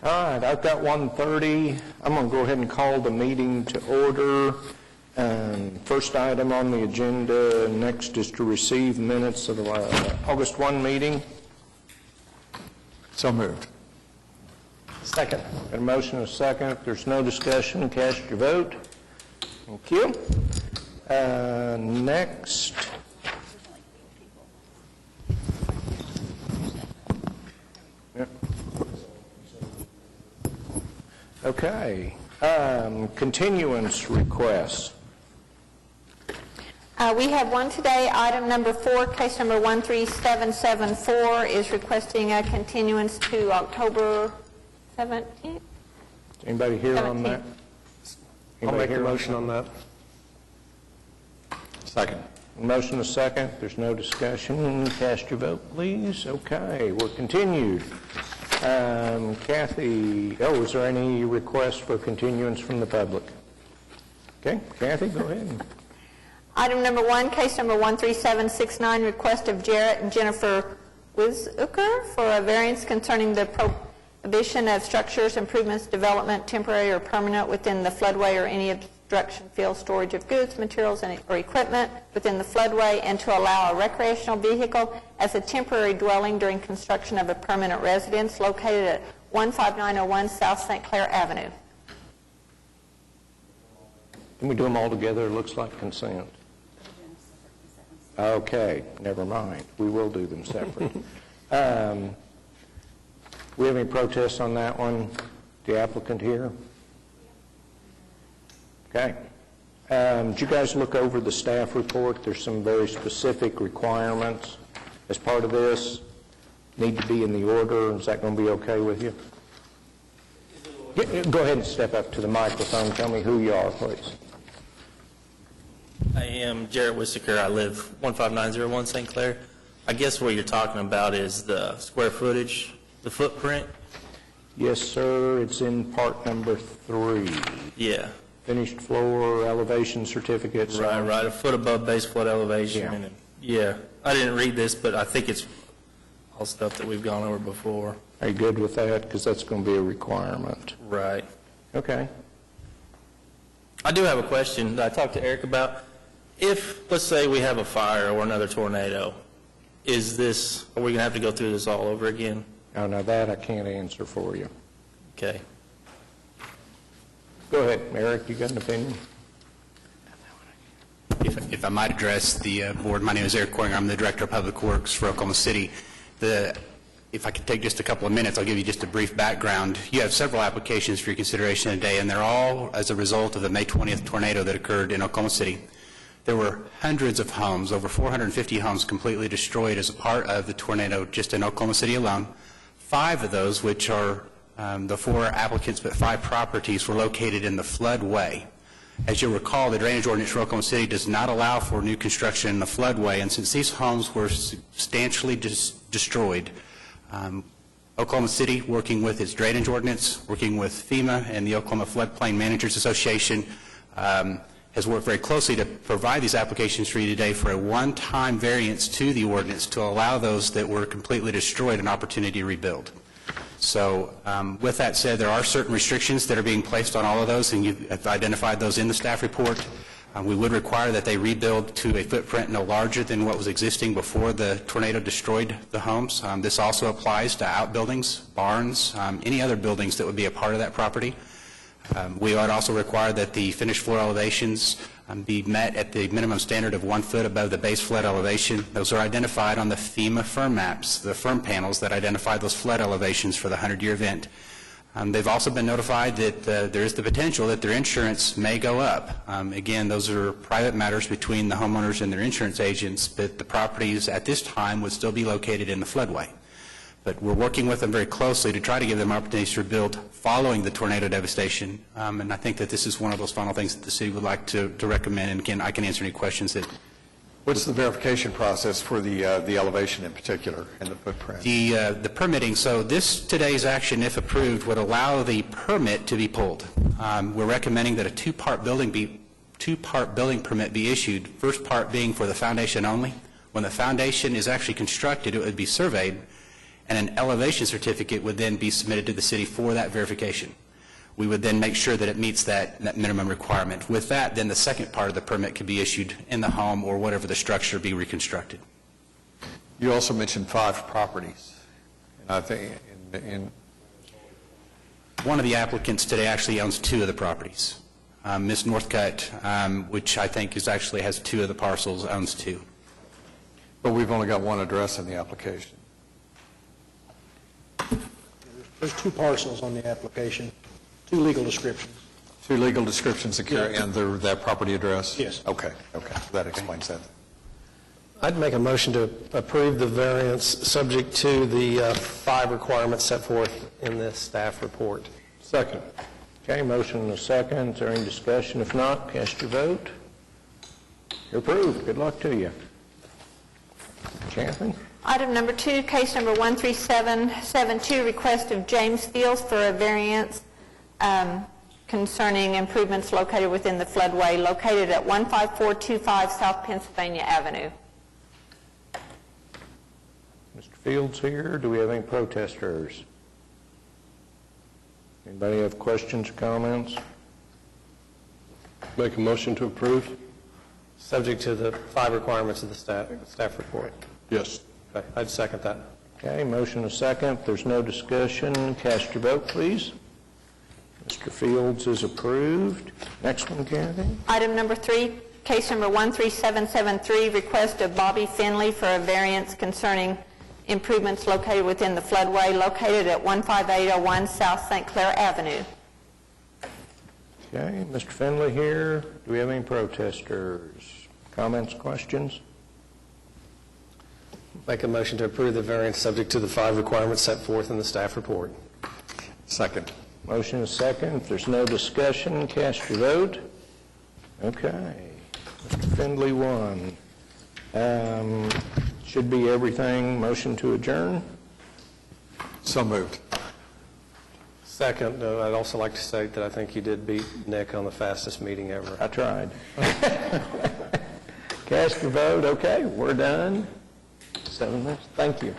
All right, I've got 1:30. I'm going to go ahead and call the meeting to order. First item on the agenda next is to receive minutes of the August 1 meeting. So moved. Second. Got a motion and a second. If there's no discussion, cast your vote. Thank you. Next. Yep. Okay. Continuance requests. We have one today, item number 4, case number 13774 is requesting a continuance to October 17th. Anybody here on that? I'll make a motion on that. Second. Motion a second. There's no discussion. Cast your vote, please. Okay, we're continued. Kathy, is there any requests for continuance from the public? Okay, Kathy, go ahead. Item number 1, case number 13769, request of Jarrett and Jennifer Wizuker for a variance concerning the prohibition of structures, improvements, development, temporary or permanent within the floodway or any obstruction, field, storage of goods, materials, or equipment within the floodway, and to allow a recreational vehicle as a temporary dwelling during construction of a permanent residence located at 15901 South St. Clair Avenue. Can we do them all together? It looks like consent. Okay, never mind. We will do them separate. We have any protests on that one? The applicant here? Okay. Did you guys look over the staff report? There's some very specific requirements as part of this. Need to be in the order. Is that going to be okay with you? Go ahead and step up to the microphone. Tell me who you are, please. I am Jarrett Wizuker. I live 15901 St. Clair. I guess what you're talking about is the square footage, the footprint? Yes, sir. It's in part number 3. Yeah. Finished floor elevation certificates. Right, a foot above base flood elevation. Yeah. And yeah, I didn't read this, but I think it's all stuff that we've gone over before. Are you good with that? Because that's going to be a requirement. Right. Okay. I do have a question that I talked to Eric about. If, let's say, we have a fire or another tornado, are we going to have to go through this all over again? Oh, now that I can't answer for you. Okay. Go ahead, Eric. You got an opinion? If I might address the board, my name is Eric Coringer. I'm the Director of Public Works for Oklahoma City. If I could take just a couple of minutes, I'll give you just a brief background. You have several applications for your consideration today, and they're all as a result of the May 20th tornado that occurred in Oklahoma City. There were hundreds of homes, over 450 homes completely destroyed as a part of the tornado just in Oklahoma City alone. 5 of those, which are the 4 applicants, but 5 properties, were located in the floodway. As you'll recall, the drainage ordinance for Oklahoma City does not allow for new construction in the floodway, and since these homes were substantially destroyed, Oklahoma City, working with its drainage ordinance, working with FEMA and the Oklahoma Floodplain Managers Association, has worked very closely to provide these applications for you today for a one-time variance to the ordinance to allow those that were completely destroyed an opportunity to rebuild. So with that said, there are certain restrictions that are being placed on all of those, and you've identified those in the staff report. We would require that they rebuild to a footprint no larger than what was existing before the tornado destroyed the homes. This also applies to outbuildings, barns, any other buildings that would be a part of that property. We would also require that the finished floor elevations be met at the minimum standard of 1 foot above the base flood elevation. Those are identified on the FEMA firm maps, the firm panels that identify those flood elevations for the 100-year event. They've also been notified that there is the potential that their insurance may go up. Again, those are private matters between the homeowners and their insurance agents, but the properties at this time would still be located in the floodway. But we're working with them very closely to try to give them opportunities to rebuild following the tornado devastation. And I think that this is one of those final things that the city would like to recommend. And again, I can answer any questions that. What's the verification process for the elevation in particular and the footprint? The permitting. So today's action, if approved, would allow the permit to be pulled. We're recommending that a two-part building permit be issued. First part being for the foundation only. When the foundation is actually constructed, it would be surveyed. and an elevation certificate would then be submitted to the city for that verification. We would then make sure that it meets that minimum requirement. With that, then the second part of the permit could be issued in the home or whatever the structure be reconstructed. You also mentioned 5 properties. And I think One of the applicants today actually owns 2 of the properties. Ms. Northcutt, which I think actually has 2 of the parcels, owns 2. but we've only got 1 address in the application. There's 2 parcels on the application, 2 legal descriptions. 2 legal descriptions that carry and that property address? Yes. Okay. That explains that. I'd make a motion to approve the variance subject to the 5 requirements set forth in this staff report. Second. Okay, motion and a second. Is there any discussion? If not, cast your vote. You're approved. Good luck to you. Kathy? Item number 2, case number 13772, request of James Fields for a variance concerning improvements located within the floodway located at 15425 South Pennsylvania Avenue. Mr. Fields here. Do we have any protesters? Anybody have questions or comments? Make a motion to approve. Subject to the 5 requirements of the staff report. Yes. Okay, I'd second that. Okay, motion and a second. If there's no discussion, cast your vote, please. Mr. Fields is approved. Next one, Kathy. Item number 3, case number 13773, request of Bobby Finley for a variance concerning improvements located within the floodway located at 15801 South St. Clair Avenue. Okay, Mr. Finley here. Do we have any protesters? Comments, questions? Make a motion to approve the variance subject to the 5 requirements set forth in the staff report. Second. Motion is second. If there's no discussion, cast your vote. Okay. Mr. Findley won. Should be everything. Motion to adjourn. So moved. Second, I'd also like to state that I think you did beat Nick on the fastest meeting ever. I tried. Cast your vote. Okay, we're done. 7 minutes. Thank you.